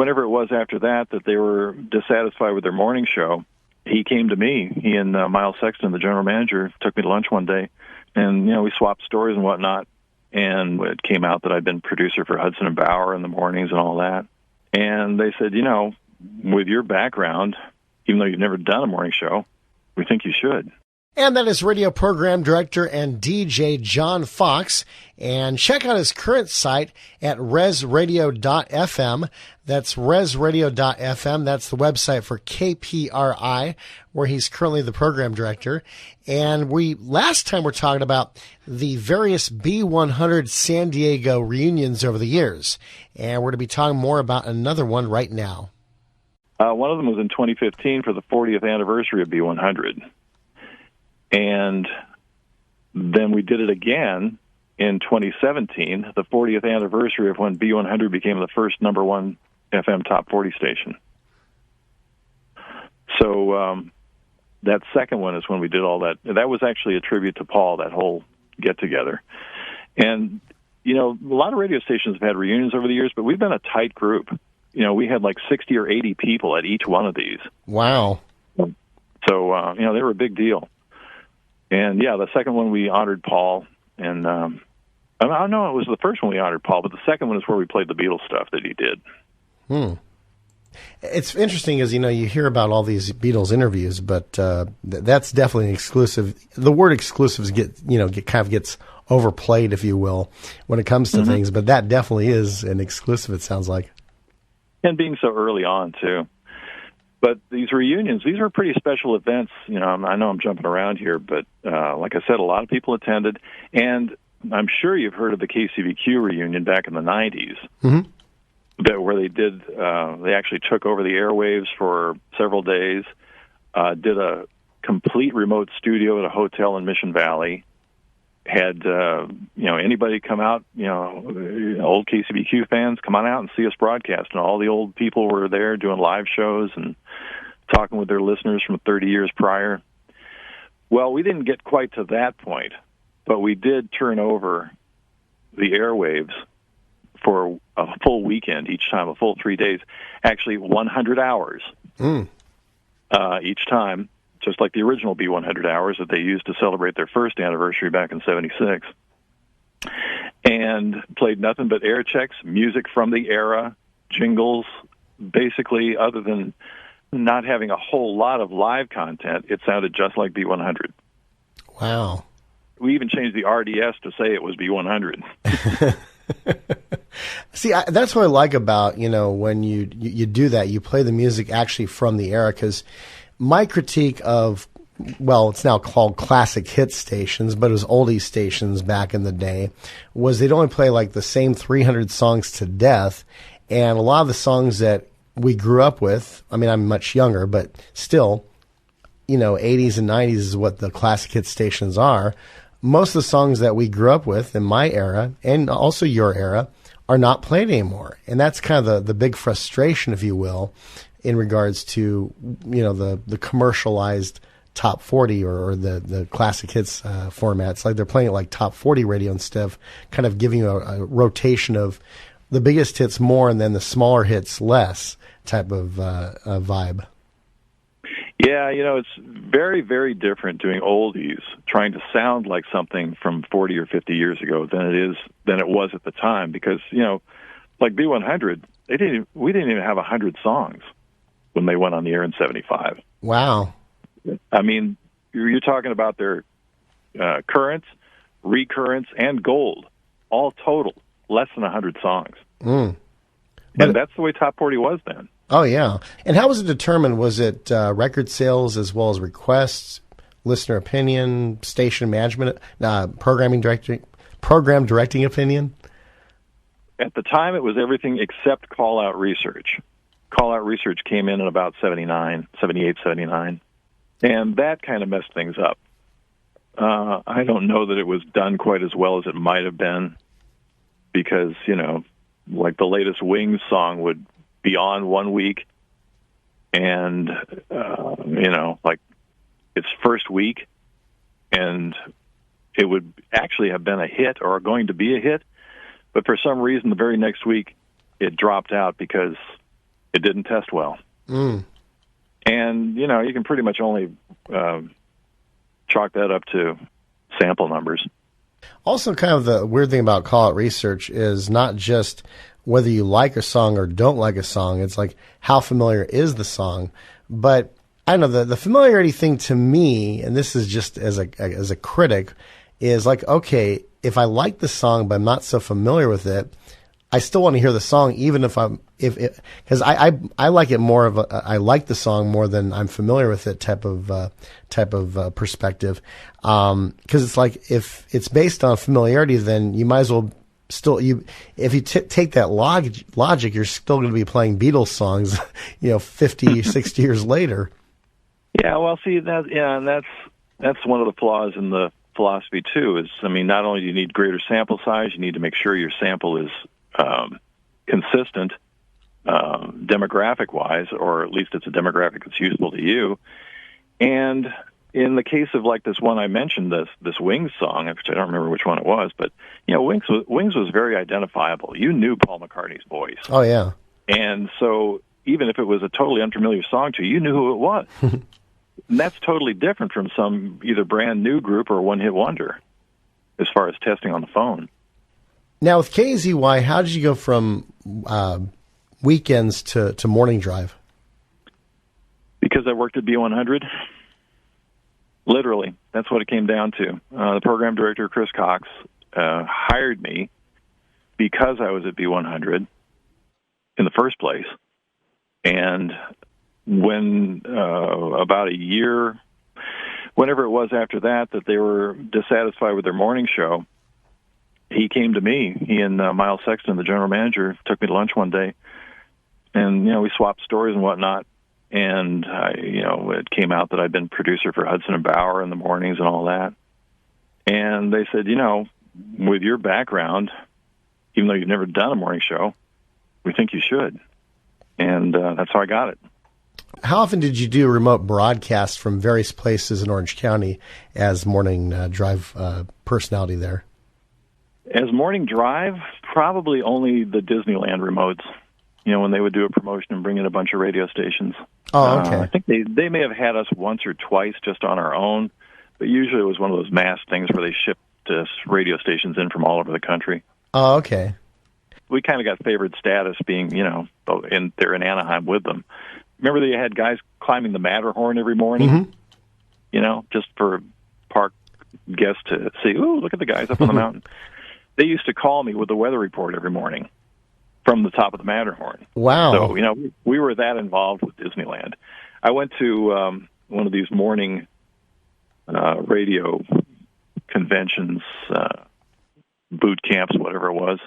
whenever it was after that they were dissatisfied with their morning show, he came to me. He and Miles Sexton, the general manager, took me to lunch one day, and we swapped stories and whatnot. And it came out that I'd been producer for Hudson and Bauer in the mornings and all that. And they said, with your background, even though you've never done a morning show, we think you should. And that is radio program director and DJ John Fox. And check out his current site at resradio.fm. That's resradio.fm. That's the website for KPRI, where he's currently the program director. And last time we're talking about the various B100 San Diego reunions over the years. And we're going to be talking more about another one right now. One of them was in 2015 for the 40th anniversary of B100. And then we did it again in 2017, the 40th anniversary of when B100 became the first number one FM top 40 station. So that second one is when we did all that. That was actually a tribute to Paul, that whole get-together. And, a lot of radio stations have had reunions over the years, but we've been a tight group. We had like 60 or 80 people at each one of these. Wow. So, they were a big deal. And, the second one we honored Paul, and I don't know, it was the first one we honored Paul, but the second one is where we played the Beatles stuff that he did. It's interesting as, you hear about all these Beatles interviews, but that's definitely an exclusive. The word exclusives kind of gets overplayed, if you will, when it comes to things, but that definitely is an exclusive, it sounds like. And being so early on, too. But these reunions, these are pretty special events. I know I'm jumping around here, but like I said, a lot of people attended. And I'm sure you've heard of the KCBQ reunion back in the 90s, where they actually took over the airwaves for several days, did a complete remote studio at a hotel in Mission Valley, had anybody come out, old KCBQ fans come on out and see us broadcast, and all the old people were there doing live shows and talking with their listeners from 30 years prior. Well, we didn't get quite to that point, but we did turn over the airwaves for a full weekend each time, a full 3 days, actually 100 hours each time, just like the original B100 hours that they used to celebrate their first anniversary back in '76. And played nothing but air checks, music from the era, jingles. Basically, other than not having a whole lot of live content, it sounded just like B100. Wow. We even changed the RDS to say it was B100. See, that's what I like about, when you do that, you play the music actually from the era, because my critique of, it's now called classic hit stations, but it was oldie stations back in the day, was they'd only play like the same 300 songs to death, and a lot of the songs that we grew up with, I'm much younger, but still, 80s and 90s is what the classic hit stations are. Most of the songs that we grew up with in my era, and also your era, are not played anymore. And that's kind of the big frustration, if you will, in regards to, the commercialized top 40 or the classic hits formats. Like they're playing it like top 40 radio instead of kind of giving you a rotation of the biggest hits more and then the smaller hits less type of vibe. Yeah, it's very, very different doing oldies, trying to sound like something from 40 or 50 years ago than it was at the time. Because, like B100, we didn't even have 100 songs when they went on the air in '75. Wow. You're talking about their currents, recurrents, and gold, all total, less than 100 songs. And that's the way Top 40 was then. Oh, yeah. And how was it determined? Was it record sales as well as requests, listener opinion, station management, program directing opinion? At the time, it was everything except call-out research. Call-out research came in at about 78, 79. And that kind of messed things up. I don't know that it was done quite as well as it might have been because, like the latest Wings song would be on 1 week and, like its first week, and it would actually have been a hit or going to be a hit. But for some reason, the very next week, it dropped out because It didn't test well. And, you can pretty much only chalk that up to sample numbers. Also, kind of the weird thing about call-out research is not just whether you like a song or don't like a song. It's like, how familiar is the song? But I don't know, the familiarity thing to me, and this is just as a critic, is like, okay, if I like the song but I'm not so familiar with it, I still want to hear the song, even if because I like it more of I like the song more than I'm familiar with it type of perspective. Because it's like, if it's based on familiarity, then you might as well if you take that logic, you're still going to be playing Beatles songs, 50, 60 years later. Yeah, well, see, and that's one of the flaws in the philosophy too. Is, not only do you need greater sample size, you need to make sure your sample is consistent demographic-wise, or at least it's a demographic that's useful to you. And in the case of like this one I mentioned, this Wings song, which I don't remember which one it was, but Wings was very identifiable. You knew Paul McCartney's voice. Oh yeah. And so even if it was a totally unfamiliar song to you, you knew who it was. And that's totally different from some either brand new group or one-hit wonder as far as testing on the phone. Now, with KEZY, how did you go from weekends to morning drive? Because I worked at B100. Literally, that's what it came down to. The program director, Chris Cox, hired me because I was at B100 in the first place. And when about a year, whenever it was after that they were dissatisfied with their morning show, he came to me. He and Miles Sexton, the general manager, took me to lunch one day, and we swapped stories and whatnot. And it came out that I'd been producer for Hudson and Bauer in the mornings and all that. And they said, with your background, even though you've never done a morning show, we think you should. And that's how I got it. How often did you do remote broadcasts from various places in Orange County as morning drive personality there? As morning drive, probably only the Disneyland remotes, when they would do a promotion and bring in a bunch of radio stations. Oh, okay. I think they may have had us once or twice just on our own, but usually it was one of those mass things where they shipped radio stations in from all over the country. Oh, okay. We kind of got favored status being, they're in Anaheim with them. Remember they had guys climbing the Matterhorn every morning, just for park guests to see, ooh, look at the guys up on the mountain. They used to call me with the weather report every morning from the top of the Matterhorn. Wow. So, we were that involved with Disneyland. I went to one of these morning radio conventions, boot camps, whatever it was.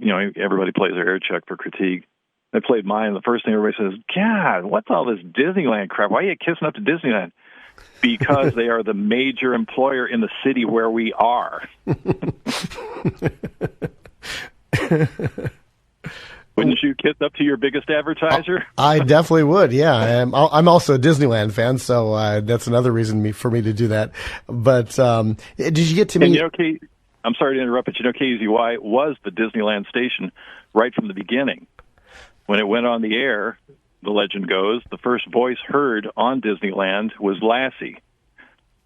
Everybody plays their air check for critique. I played mine, and the first thing everybody says, God, what's all this Disneyland crap? Why are you kissing up to Disneyland? Because they are the major employer in the city where we are. Wouldn't you kiss up to your biggest advertiser? I definitely would, yeah. I'm also a Disneyland fan, so that's another reason for me to do that. But did you get to meet... I'm sorry to interrupt, but KEZY was the Disneyland station right from the beginning. When it went on the air, the legend goes, the first voice heard on Disneyland was Lassie,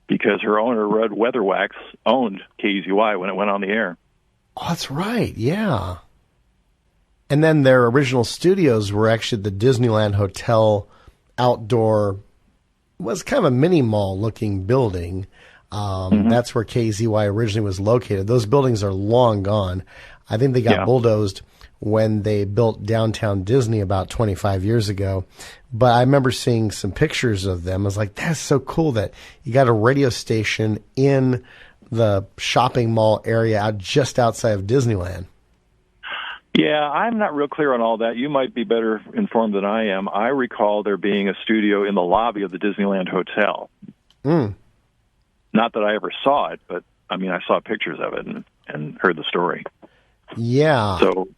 because her owner, Rudd Weatherwax, owned KEZY when it went on the air. Oh, that's right, yeah. And then their original studios were actually the Disneyland Hotel outdoor, was kind of a mini mall looking building. That's where KEZY originally was located. Those buildings are long gone. I think they got bulldozed when they built downtown Disney about 25 years ago. But I remember seeing some pictures of them. I was like, that's so cool that you got a radio station in the shopping mall area out just outside of Disneyland. Yeah, I'm not real clear on all that. You might be better informed than I am. I recall there being a studio in the lobby of the Disneyland Hotel. Not that I ever saw it, but, I saw pictures of it and heard the story. Yeah. So,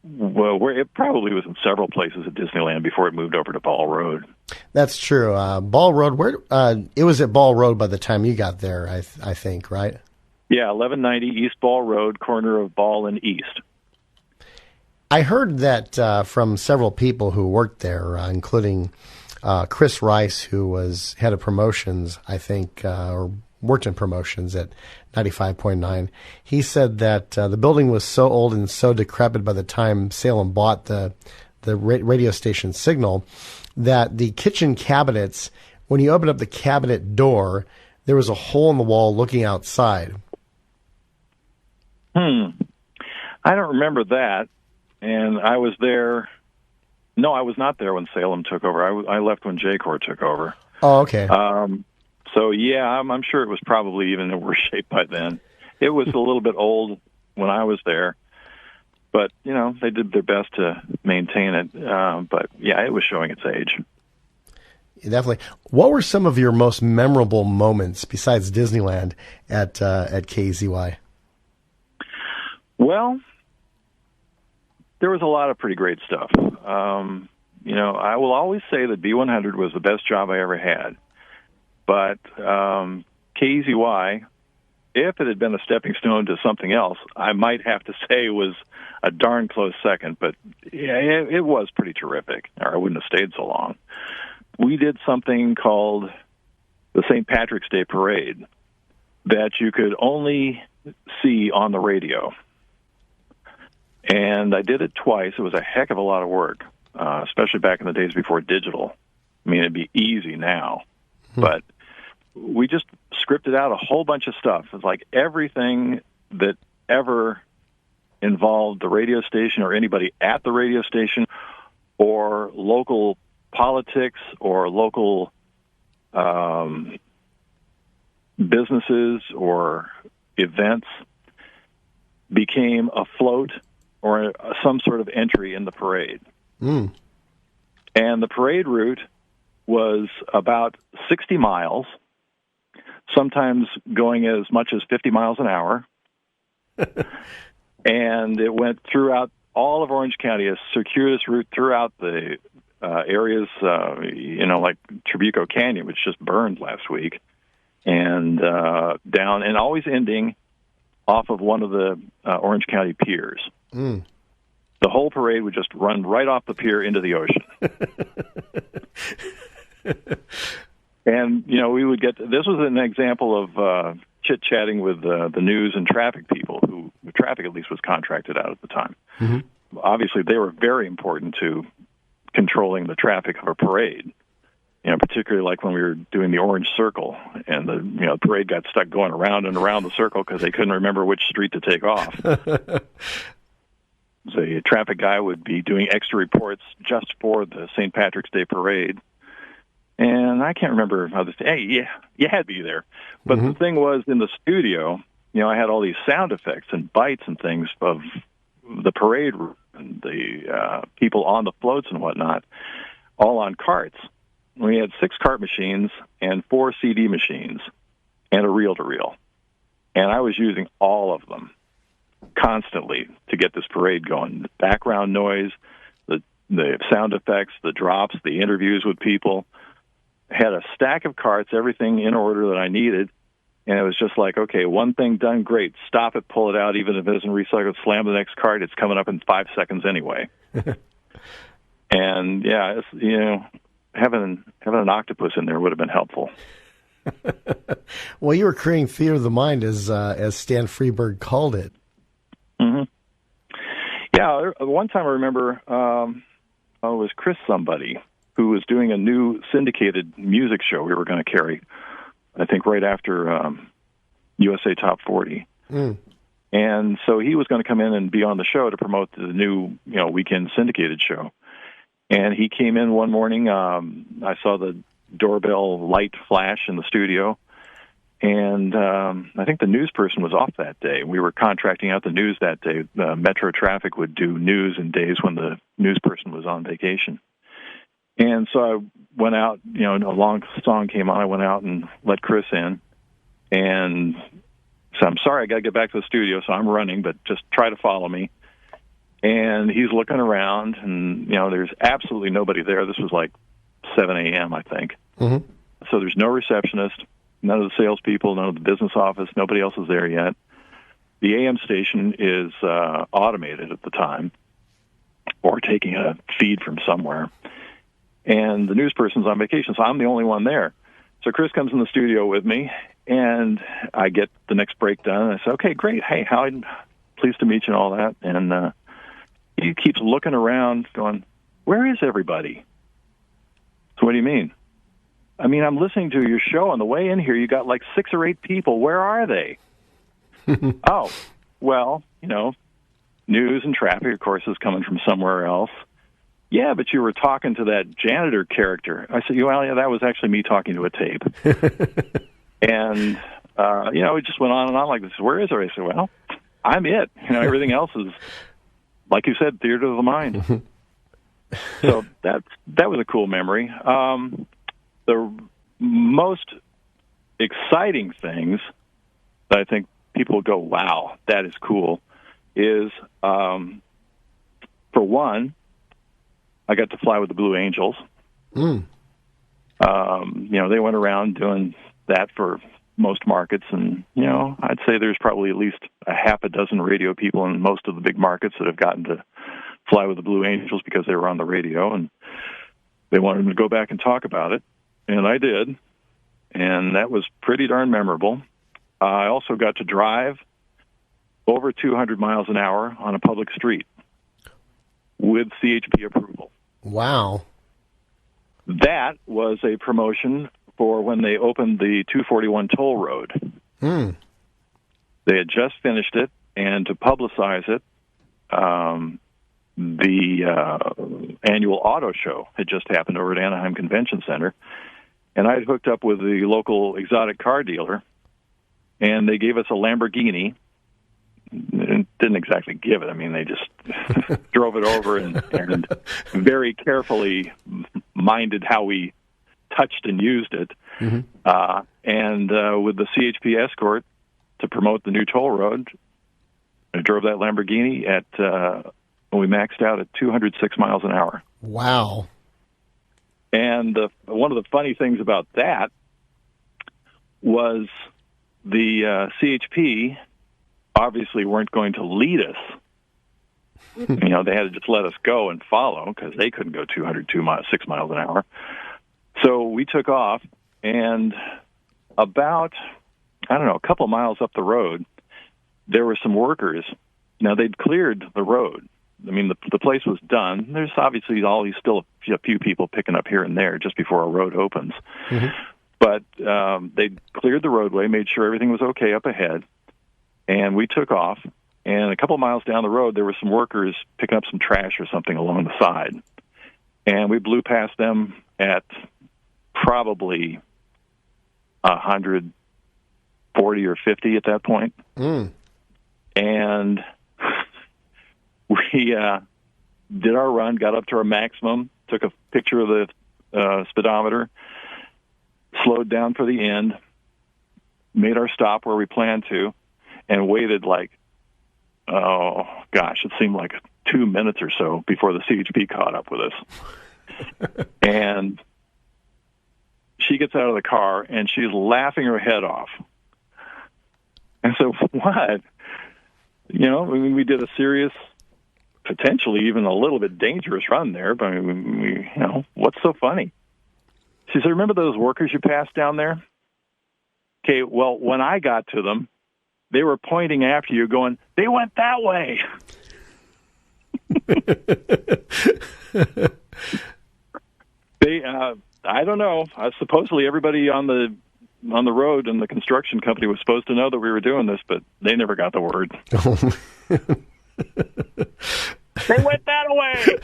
it probably was in several places at Disneyland before it moved over to Ball Road. That's true. Ball Road, it was at Ball Road by the time you got there, I think, right? Yeah, 1190 East Ball Road, corner of Ball and East. I heard that from several people who worked there, including Chris Rice, who was head of promotions, I think, or worked in promotions at 95.9. He said that the building was so old and so decrepit by the time Salem bought the radio station Signal that the kitchen cabinets, when you opened up the cabinet door, there was a hole in the wall looking outside. I don't remember that. And I was there. No, I was not there when Salem took over. I left when J-Corps took over. Oh, okay. So, yeah, I'm sure it was probably even in worse shape by then. It was a little bit old when I was there. But, you know, they did their best to maintain it. But, yeah, it was showing its age. Definitely. What were some of your most memorable moments besides Disneyland at KEZY? Well, there was a lot of pretty great stuff. You know, I will always say that B100 was the best job I ever had. But KEZY, if it had been a stepping stone to something else, I might have to say was a darn close second. But yeah, it was pretty terrific, or I wouldn't have stayed so long. We did something called the St. Patrick's Day Parade that you could only see on the radio. And I did it twice. It was a heck of a lot of work, especially back in the days before digital. I mean, it'd be easy now. But we just scripted out a whole bunch of stuff. It's like everything that ever involved the radio station or anybody at the radio station or local politics or local businesses or events became afloat or some sort of entry in the parade. And the parade route was about 60 miles, sometimes going as much as 50 miles an hour. And it went throughout all of Orange County, a circuitous route throughout the areas, you know, like Trabuco Canyon, which just burned last week, and down, and always ending off of one of the Orange County piers. The whole parade would just run right off the pier into the ocean. And, you know, we would get, this was an example of chit-chatting with the news and traffic people, who traffic at least was contracted out at the time. Obviously, they were very important to controlling the traffic of a parade. You know, particularly like when we were doing the Orange Circle, and the parade got stuck going around and around the circle because they couldn't remember which street to take off. The traffic guy would be doing extra reports just for the St. Patrick's Day Parade. And I can't remember how this. Hey, yeah, you had to be there. But the thing was, in the studio, you know, I had all these sound effects and bites and things of the parade and the people on the floats and whatnot, all on carts. We had 6 cart machines and 4 CD machines and a reel-to-reel. And I was using all of them constantly to get this parade going. The background noise, the sound effects, the drops, the interviews with people. Had a stack of carts, everything in order that I needed. And it was just like, okay, one thing done, great. Stop it, pull it out, even if it isn't recycled, slam the next cart. It's coming up in 5 seconds anyway. And, yeah, it's, you know, having an octopus in there would have been helpful. Well, you were creating theater of the mind, as Stan Freberg called it. Yeah, one time I remember it was Chris somebody who was doing a new syndicated music show we were going to carry, I think right after USA Top 40. And so he was going to come in and be on the show to promote the new, you know, weekend syndicated show. And he came in one morning. I saw the doorbell light flash in the studio. And I think the news person was off that day. We were contracting out the news that day. Metro Traffic would do news in days when the news person was on vacation. And so I went out, you know, a long song came on. I went out and let Chris in. And so I'm sorry, I got to get back to the studio, so I'm running, but just try to follow me. And he's looking around, and, you know, there's absolutely nobody there. This was like 7 a.m., I think. So there's no receptionist, none of the salespeople, none of the business office, nobody else is there yet. The AM station is automated at the time. or taking a feed from somewhere. And the news person's on vacation, so I'm the only one there. So Chris comes in the studio with me, and I get the next break done. And I say, okay, great. Hey, Howard, pleased to meet you and all that. And he keeps looking around going, where is everybody? So what do you mean? I mean, I'm listening to your show. On the way in here, you got like 6 or 8 people. Where are they? Oh, well, news and traffic, of course, is coming from somewhere else. Yeah, but you were talking to that janitor character. I said, well, yeah, that was actually me talking to a tape. And, it just went on and on like this. Where is her? I said, well, I'm it. Everything else is, like you said, theater of the mind. So that was a cool memory. The most exciting things that I think people go, wow, that is cool, is, for one, I got to fly with the Blue Angels. They went around doing that for most markets, and, I'd say there's probably at least a half a dozen radio people in most of the big markets that have gotten to fly with the Blue Angels because they were on the radio, and they wanted them to go back and talk about it, and I did, and that was pretty darn memorable. I also got to drive over 200 miles an hour on a public street with CHP approval. Wow. That was a promotion for when they opened the 241 toll road. They had just finished it, and to publicize it, the annual auto show had just happened over at Anaheim Convention Center, and I'd hooked up with the local exotic car dealer, and they gave us a Lamborghini. Didn't exactly give it. I mean, they just drove it over and very carefully minded how we touched and used it. Mm-hmm. And with the CHP escort to promote the new toll road, I drove that Lamborghini when we maxed out at 206 miles an hour. Wow. And one of the funny things about that was the CHP obviously weren't going to lead us. They had to just let us go and follow because they couldn't go 206 miles an hour. So we took off, and about, a couple miles up the road, there were some workers. Now, they'd cleared the road. I mean, the place was done. There's obviously always still a few people picking up here and there just before a road opens. Mm-hmm. But they'd cleared the roadway, made sure everything was okay up ahead, and we took off. And a couple miles down the road, there were some workers picking up some trash or something along the side. And we blew past them at probably 140 or 50 at that point. And we did our run, got up to our maximum, took a picture of the speedometer, slowed down for the end, made our stop where we planned to, and waited it seemed like 2 minutes or so before the CHP caught up with us. And she gets out of the car, and she's laughing her head off. And so, what? We did a serious, potentially even a little bit dangerous run there, but what's so funny? She said, remember those workers you passed down there? Okay, well, when I got to them, they were pointing after you going, they went that way. I don't know. Supposedly everybody on the road and the construction company was supposed to know that we were doing this, but they never got the word. They went that way.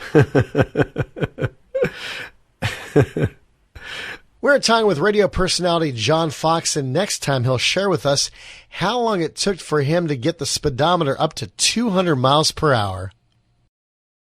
We're talking with radio personality John Fox, and next time he'll share with us how long it took for him to get the speedometer up to 200 miles per hour.